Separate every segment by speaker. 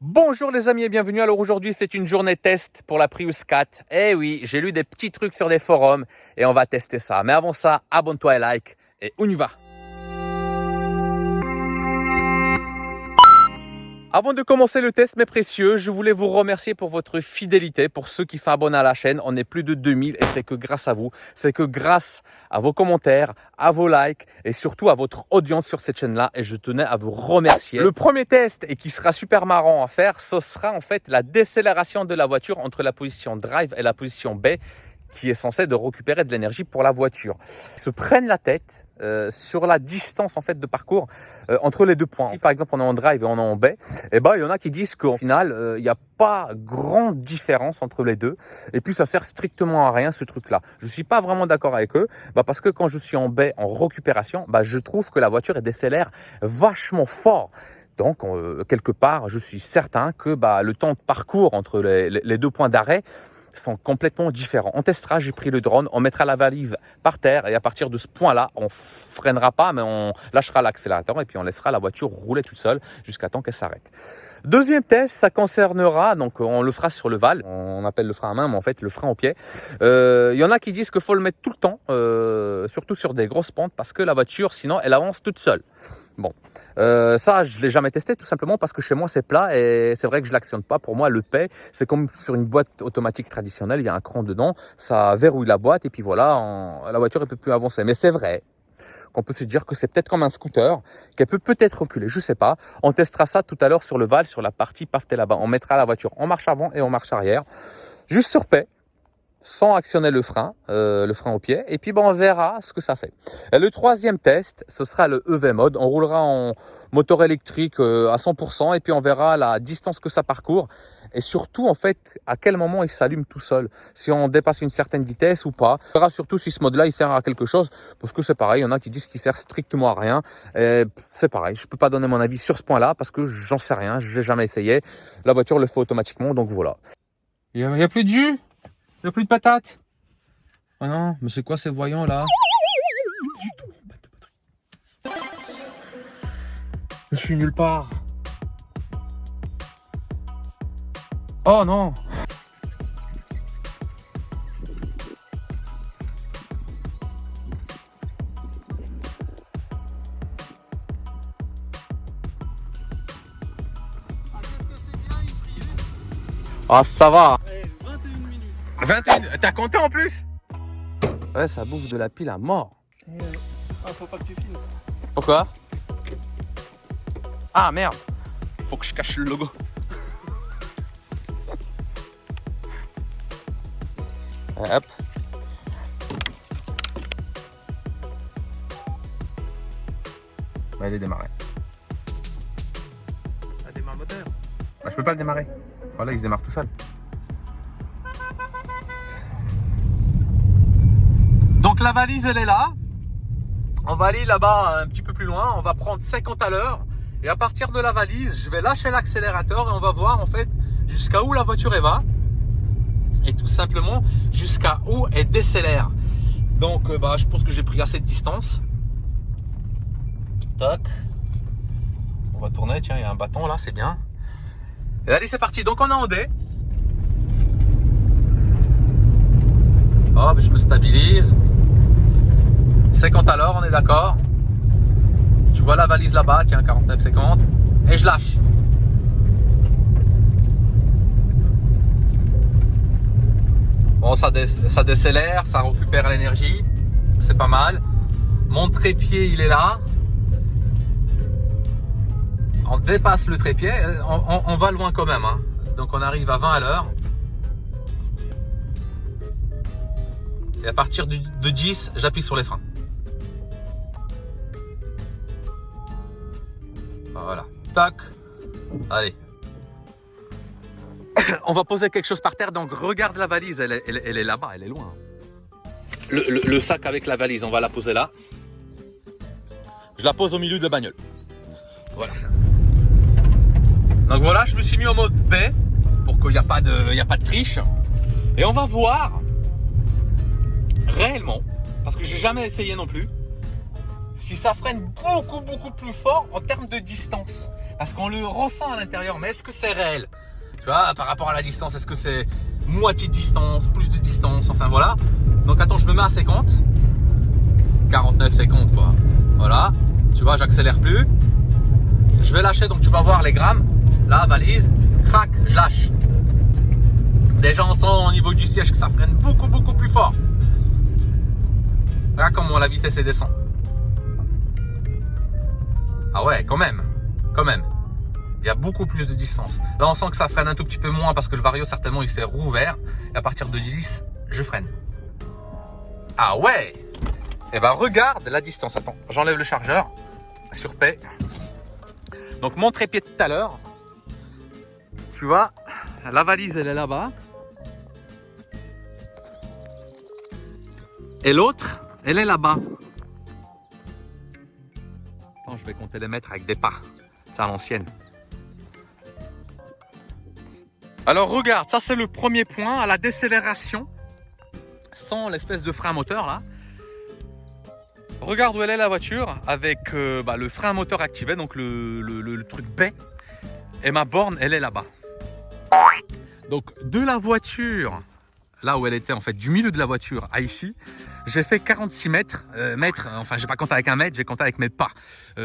Speaker 1: Bonjour les amis et bienvenue. Alors aujourd'hui c'est une journée test pour la Prius 4. Eh oui, j'ai lu des petits trucs sur des forums et on va tester ça. Mais avant ça, abonne-toi et like et on y va. Avant de commencer le test, mes précieux, je voulais vous remercier pour votre fidélité. Pour ceux qui sont abonnés à la chaîne, on est plus de 2000 et c'est que grâce à vous. C'est que grâce à vos commentaires, à vos likes et surtout à votre audience sur cette chaîne-là. Et je tenais à vous remercier. Le premier test, et qui sera super marrant à faire, ce sera en fait la décélération de la voiture entre la position drive et la position B, qui est censé de récupérer de l'énergie pour la voiture. Ils se prennent la tête sur la distance en fait de parcours entre les deux points. Si par exemple on est en drive et on est en B, eh ben il y en a qui disent qu'au final il n'y a pas grande différence entre les deux et puis ça sert strictement à rien ce truc-là. Je suis pas vraiment d'accord avec eux, parce que quand je suis en B en récupération, je trouve que la voiture elle décélère vachement fort. Donc, quelque part, je suis certain que le temps de parcours entre les deux points d'arrêt sont complètement différents. On testera, j'ai pris le drone, on mettra la valise par terre et à partir de ce point-là, on freinera pas, mais on lâchera l'accélérateur et puis on laissera la voiture rouler toute seule jusqu'à temps qu'elle s'arrête. Deuxième test, ça concernera, donc on le fera sur le val, on appelle le frein à main, mais en fait le frein au pied. Il y en a qui disent qu'il faut le mettre tout le temps, surtout sur des grosses pentes, parce que la voiture, sinon, elle avance toute seule. Bon, ça, je l'ai jamais testé, tout simplement parce que chez moi, c'est plat et c'est vrai que je l'actionne pas. Pour moi, le P, c'est comme sur une boîte automatique traditionnelle, il y a un cran dedans, ça verrouille la boîte et puis voilà, la voiture ne peut plus avancer. Mais c'est vrai qu'on peut se dire que c'est peut-être comme un scooter, qu'elle peut peut-être reculer, je sais pas. On testera ça tout à l'heure sur le val, sur la partie pavetée là-bas. On mettra la voiture en marche avant et en marche arrière, juste sur P, sans actionner le frein au pied, et puis on verra ce que ça fait. Et le troisième test, ce sera le EV mode. On roulera en moteur électrique à 100%, et puis on verra la distance que ça parcourt, et surtout en fait à quel moment il s'allume tout seul, si on dépasse une certaine vitesse ou pas. On verra surtout si ce mode-là il sert à quelque chose, parce que c'est pareil, il y en a qui disent qu'il sert strictement à rien. Et c'est pareil, je peux pas donner mon avis sur ce point-là, parce que j'en sais rien, j'ai jamais essayé. La voiture le fait automatiquement, donc voilà. Il y a plus de jus? Il n'y a plus de patates? Oh non, mais c'est quoi ces voyants là? Je suis nulle part. Oh non! Ah, ça va! 21, t'as compté en plus? Ouais, ça bouffe de la pile à mort.
Speaker 2: Faut pas que tu filmes ça.
Speaker 1: Pourquoi? Ah merde, faut que je cache le logo. Hop. Il est démarré.
Speaker 2: Ça démarre le moteur.
Speaker 1: Je peux pas le démarrer. Voilà, il se démarre tout seul. Donc la valise elle est là. On va aller là-bas un petit peu plus loin. On va prendre 50 à l'heure. Et à partir de la valise, je vais lâcher l'accélérateur et on va voir en fait jusqu'à où la voiture elle va. Et tout simplement jusqu'à où elle décélère. Donc je pense que j'ai pris assez de distance. Toc. On va tourner, tiens, il y a un bâton là, c'est bien. Et allez, c'est parti. Donc on est en D. Hop, je me stabilise. 50 à l'heure, on est d'accord. Tu vois la valise là-bas, tiens, 49-50. Et je lâche. Bon, ça décélère, ça récupère l'énergie. C'est pas mal. Mon trépied, il est là. On dépasse le trépied. On va loin quand même. Hein. Donc on arrive à 20 à l'heure. Et à partir de 10, j'appuie sur les freins. Voilà. Tac. Allez. On va poser quelque chose par terre. Donc regarde la valise. Elle est là-bas. Elle est loin. Le sac avec la valise, on va la poser là. Je la pose au milieu de la bagnole. Voilà. Donc voilà, je me suis mis en mode B pour qu'il n'y a pas de triche. Et on va voir réellement, parce que j'ai jamais essayé non plus, si ça freine beaucoup plus fort en termes de distance. Parce qu'on le ressent à l'intérieur, mais est-ce que c'est réel? Tu vois, par rapport à la distance, est-ce que c'est moitié de distance, plus de distance, enfin voilà. Donc attends, je me mets à 50. 49, 50 quoi. Voilà, tu vois, j'accélère plus. Je vais lâcher, donc tu vas voir les grammes. Là, valise, crac, je lâche. Déjà, on sent au niveau du siège que ça freine beaucoup plus fort. Là, comment la vitesse descend. Ah ouais, quand même. Il y a beaucoup plus de distance. Là, on sent que ça freine un tout petit peu moins parce que le Vario, certainement, il s'est rouvert. Et à partir de 10, je freine. Ah ouais. Et ben, regarde la distance. Attends, j'enlève le chargeur. Sur paix. Donc, mon trépied de tout à l'heure. Tu vois, la valise, elle est là-bas. Et l'autre, elle est là-bas. Attends, je vais compter les mètres avec des pas. C'est à l'ancienne. Alors regarde, ça c'est le premier point, à la décélération, sans l'espèce de frein moteur là. Regarde où elle est la voiture, avec le frein moteur activé, donc le truc B. Et ma borne, elle est là-bas. Donc de la voiture, là où elle était en fait, du milieu de la voiture à ici, j'ai fait 46 mètres, enfin j'ai pas compté avec un mètre, j'ai compté avec mes pas.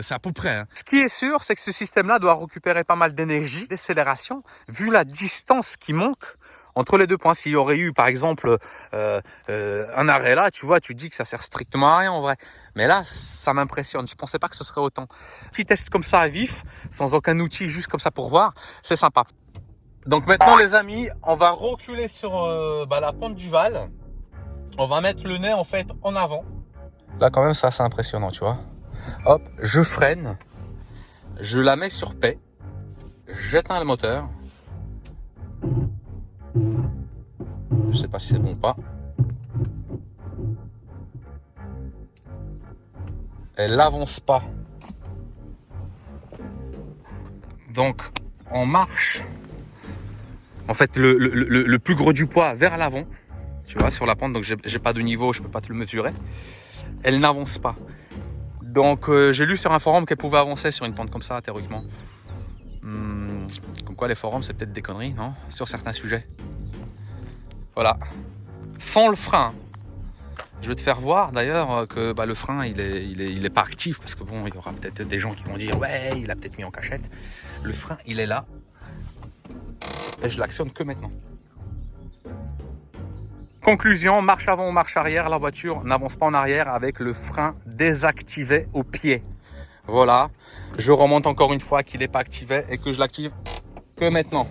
Speaker 1: C'est à peu près. Hein. Ce qui est sûr, c'est que ce système-là doit récupérer pas mal d'énergie, d'accélération, vu la distance qui manque entre les deux points. S'il y aurait eu par exemple un arrêt là, tu vois, tu dis que ça sert strictement à rien en vrai. Mais là, ça m'impressionne. Je pensais pas que ce serait autant. Petit test comme ça à vif, sans aucun outil, juste comme ça pour voir, c'est sympa. Donc maintenant les amis, on va reculer sur la pente du Val. On va mettre le nez en fait en avant. Là quand même ça c'est impressionnant, tu vois. Hop, je freine. Je la mets sur paix. J'éteins le moteur. Je sais pas si c'est bon ou pas. Elle n'avance pas. Donc on marche. En fait le plus gros du poids vers l'avant. Tu vois, sur la pente, donc j'ai pas de niveau, je peux pas te le mesurer. Elle n'avance pas. Donc j'ai lu sur un forum qu'elle pouvait avancer sur une pente comme ça, théoriquement. Comme quoi les forums, c'est peut-être des conneries, non? Sur certains sujets. Voilà. Sans le frein. Je vais te faire voir d'ailleurs que le frein, il est pas actif. Parce que bon, il y aura peut-être des gens qui vont dire, ouais, il a peut-être mis en cachette. Le frein, il est là. Et je l'actionne que maintenant. Conclusion, marche avant ou marche arrière, la voiture n'avance pas en arrière avec le frein désactivé au pied. Voilà, je remonte encore une fois qu'il n'est pas activé et que je l'active que maintenant.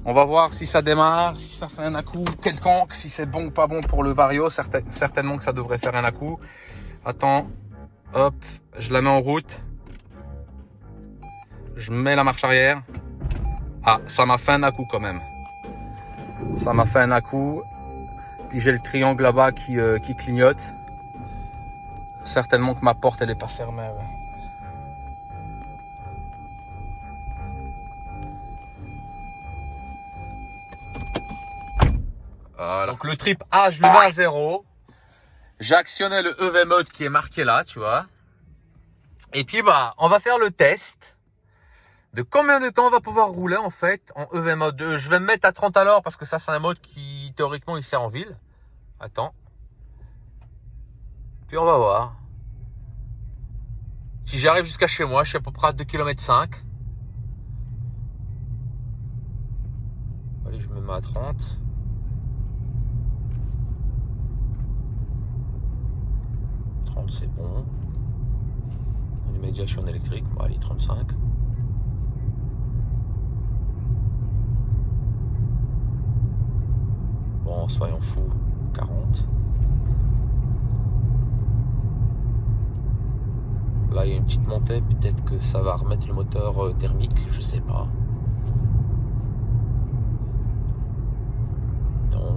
Speaker 1: On va voir si ça démarre, si ça fait un à-coup quelconque, si c'est bon ou pas bon pour le Vario. Certainement que ça devrait faire un à-coup. Attends, hop, je la mets en route. Je mets la marche arrière. Ah, ça m'a fait un à-coup quand même. Ça m'a fait un à-coup. Puis j'ai le triangle là-bas qui clignote. Certainement que ma porte elle est pas fermée. Ouais. Voilà. Donc le trip A, je le mets à 0. J'ai actionné le EV mode qui est marqué là, tu vois. Et puis on va faire le test de combien de temps on va pouvoir rouler en fait en EV mode. Je vais me mettre à 30 à l'heure parce que ça c'est un mode qui théoriquement il sert en ville. Attends. Puis on va voir. Si j'arrive jusqu'à chez moi, je suis à peu près à 2,5 km. Allez, je me mets à 30. C'est bon. Une médiation électrique. Bon, allez, 35. Bon, soyons fous. 40. Là, il y a une petite montée. Peut-être que ça va remettre le moteur thermique. Je sais pas. Non.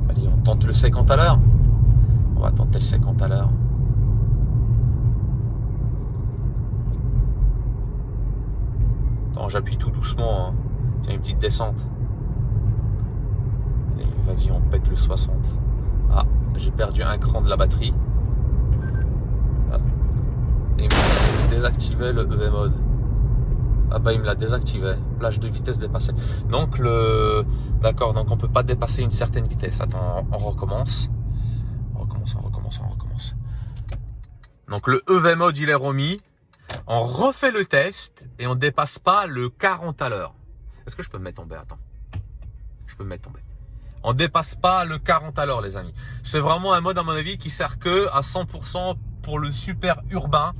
Speaker 1: Allez, on tente le 50 à l'heure. On va tenter le 50 à l'heure. Attends, j'appuie tout doucement. Hein. Tiens, une petite descente. Vas-y, on pète le 60. Ah, j'ai perdu un cran de la batterie. Ah. Et il m'a désactivé le EV mode. Ah bah il me l'a désactivé. Plage de vitesse dépassée. Donc d'accord, donc on peut pas dépasser une certaine vitesse. Attends, on recommence. On recommence. Donc le EV mode il est remis. On refait le test et on dépasse pas le 40 à l'heure. Est-ce que je peux me mettre en B? Attends. Je peux me mettre en B. On dépasse pas le 40 à l'heure, les amis. C'est vraiment un mode, à mon avis, qui sert que à 100% pour le super urbain.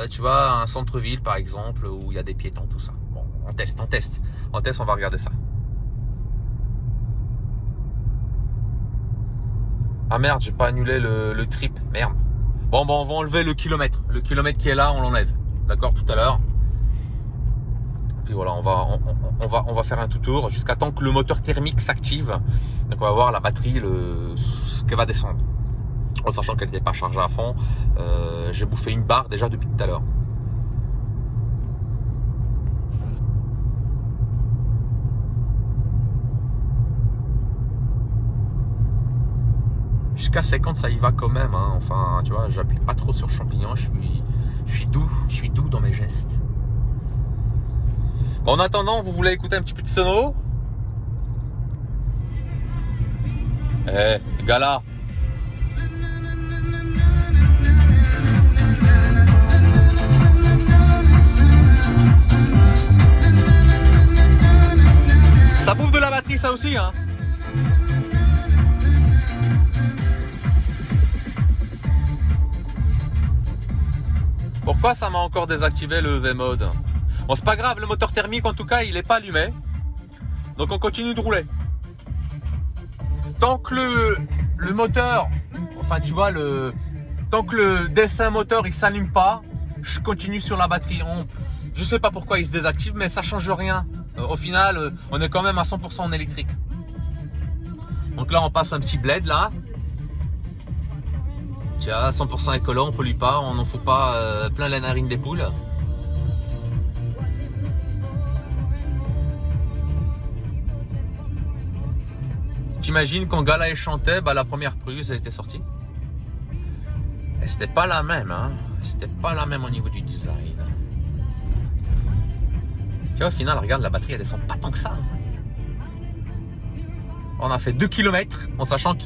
Speaker 1: Tu vois, un centre-ville, par exemple, où il y a des piétons, tout ça. Bon, on teste. On va regarder ça. Ah merde, j'ai pas annulé le trip. Merde. Bon, on va enlever le kilomètre. Le kilomètre qui est là, on l'enlève. D'accord, tout à l'heure. Puis voilà, on va faire un tout tour jusqu'à temps que le moteur thermique s'active. Donc on va voir la batterie, ce qu'elle va descendre. En sachant qu'elle n'était pas chargée à fond, j'ai bouffé une barre déjà depuis tout à l'heure. Jusqu'à 50 ça y va quand même, hein. Enfin tu vois, j'appuie pas trop sur champignon, je suis doux dans mes gestes. Bon, en attendant, vous voulez écouter un petit peu de sono? Gala. Ça bouffe de la batterie, ça aussi, hein. Pourquoi ça m'a encore désactivé le EV mode? Bon, c'est pas grave, le moteur thermique en tout cas il est pas allumé. Donc on continue de rouler. Tant que le moteur, enfin tu vois, tant que le dessin moteur il s'allume pas, je continue sur la batterie. Je sais pas pourquoi il se désactive, mais ça change rien. Au final, on est quand même à 100% en électrique. Donc là on passe un petit bled là. Tiens, 100% écolo, on pollue pas, on n'en fout pas plein la narine des poules. T'imagines quand Gala chantait, bah, la première prise elle était sortie. Et c'était pas la même, hein. C'était pas la même au niveau du design. Tu vois, au final, regarde, la batterie elle descend pas tant que ça. On a fait 2 km en sachant que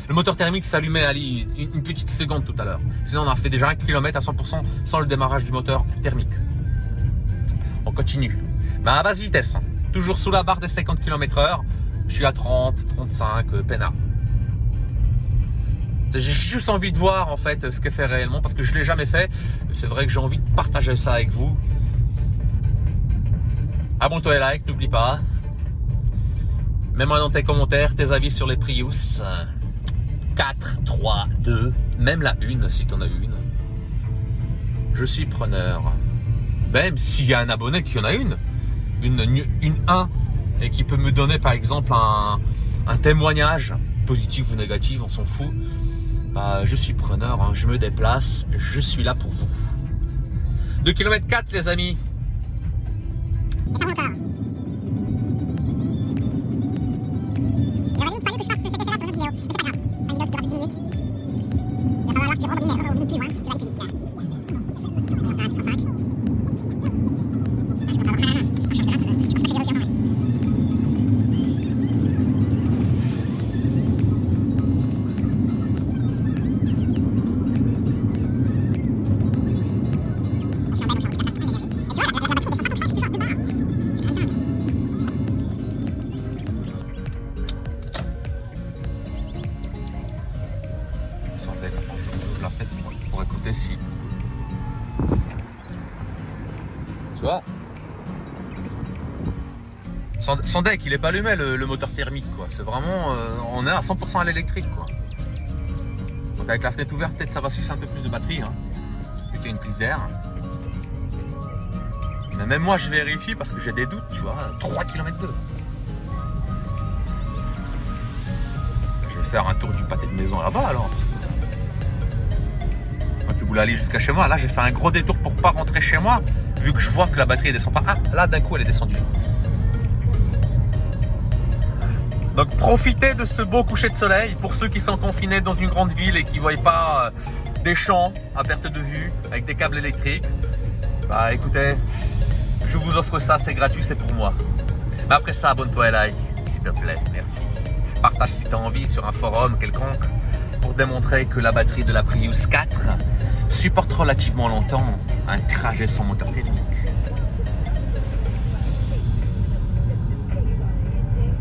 Speaker 1: le moteur thermique s'allumait à une petite seconde tout à l'heure. Sinon, on a fait déjà 1 km à 100% sans le démarrage du moteur thermique. On continue. Mais à basse vitesse, hein. Toujours sous la barre des 50 km/h. Je suis à 30, 35, peinard. J'ai juste envie de voir en fait ce qu'elle fait réellement parce que je ne l'ai jamais fait. C'est vrai que j'ai envie de partager ça avec vous. Abonne-toi et like, n'oublie pas. Mets-moi dans tes commentaires tes avis sur les Prius. 4, 3, 2, même la 1 si tu en as une. Je suis preneur. Même s'il y a un abonné qui en a une 1 et qui peut me donner par exemple un témoignage, positif ou négatif, on s'en fout. Bah, je suis preneur, hein, je me déplace, je suis là pour vous. 2 km 4 les amis. Pour écouter si tu vois son deck il est pas allumé le moteur thermique quoi. C'est vraiment on est à 100% à l'électrique quoi. Donc avec la fenêtre ouverte peut-être ça va sucer un peu plus de batterie hein. Plutôt une prise d'air. Mais même moi je vérifie parce que j'ai des doutes tu vois. 3 km 2. Je vais faire un tour du pâté de maison là-bas alors parce que vous voulez aller jusqu'à chez moi. Là, j'ai fait un gros détour pour pas rentrer chez moi, vu que je vois que la batterie ne descend pas. Ah, là, d'un coup, elle est descendue. Donc profitez de ce beau coucher de soleil pour ceux qui sont confinés dans une grande ville et qui ne voient pas des champs à perte de vue avec des câbles électriques. Bah écoutez, je vous offre ça, c'est gratuit, c'est pour moi. Mais après ça, abonne-toi et like, s'il te plaît, merci. Partage si tu as envie sur un forum quelconque pour démontrer que la batterie de la Prius 4 supporte relativement longtemps un trajet sans moteur thermique.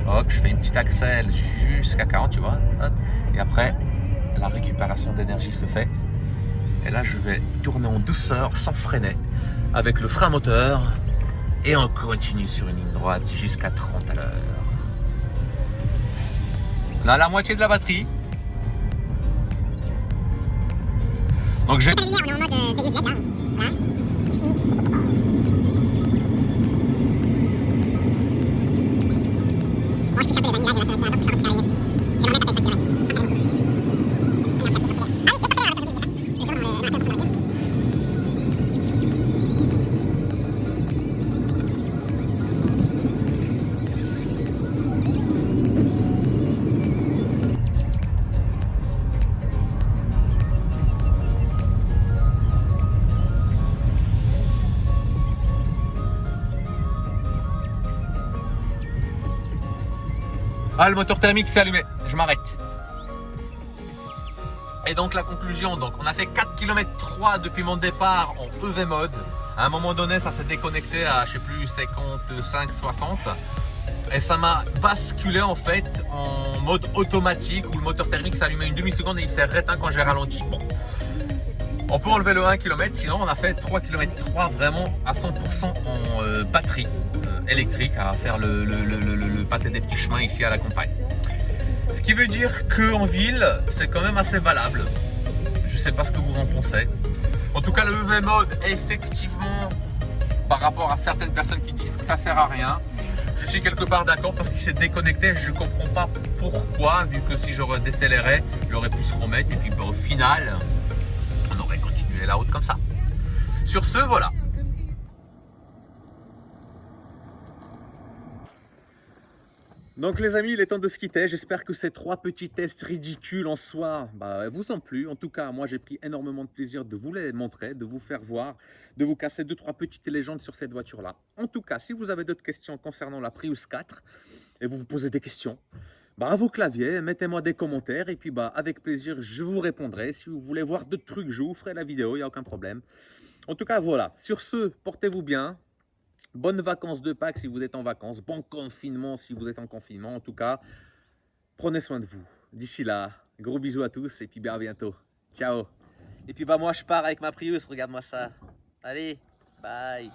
Speaker 1: Hop, je fais une petite accel jusqu'à 40, tu vois. Hop. Et après, la récupération d'énergie se fait. Et là, je vais tourner en douceur, sans freiner, avec le frein moteur. Et on continue sur une ligne droite jusqu'à 30 à l'heure. On a la moitié de la batterie. Donc j'ai...
Speaker 3: On est en mode VUZ là. Voilà. Bon, je piche un peu les amis, là, j'ai lâché un peu pour faire un petit carré. J'ai vraiment tapé 5 km.
Speaker 1: Ah, le moteur thermique s'est allumé, je m'arrête. Et donc la conclusion, donc on a fait 4 km 3 depuis mon départ en EV mode. À un moment donné, ça s'est déconnecté à, je sais plus, 55, 60. Et ça m'a basculé en fait en mode automatique où le moteur thermique s'est allumé une demi-seconde et il s'est réteint quand j'ai ralenti. Bon. On peut enlever le 1 km, sinon on a fait 3 km 3 vraiment à 100% en batterie électrique à faire le pâté des petits chemins ici à la campagne. Ce qui veut dire qu'en ville, c'est quand même assez valable. Je ne sais pas ce que vous en pensez. En tout cas, le EV mode, effectivement, par rapport à certaines personnes qui disent que ça sert à rien, je suis quelque part d'accord parce qu'il s'est déconnecté. Je ne comprends pas pourquoi, vu que si j'aurais décéléré, j'aurais pu se remettre et puis au final, on aurait continué la route comme ça. Sur ce, voilà. Donc les amis, il est temps de se quitter. J'espère que ces 3 petits tests ridicules en soi vous ont plu. En tout cas, moi j'ai pris énormément de plaisir de vous les montrer, de vous faire voir, de vous casser 2-3 petites légendes sur cette voiture-là. En tout cas, si vous avez d'autres questions concernant la Prius 4 et vous vous posez des questions, à vos claviers, mettez-moi des commentaires et puis avec plaisir, je vous répondrai. Si vous voulez voir d'autres trucs, je vous ferai la vidéo, il n'y a aucun problème. En tout cas, voilà. Sur ce, portez-vous bien. Bonnes vacances de Pâques si vous êtes en vacances. Bon confinement si vous êtes en confinement. En tout cas, prenez soin de vous. D'ici là, gros bisous à tous et puis à bientôt. Ciao. Et puis moi je pars avec ma Prius, regarde-moi ça. Allez, bye.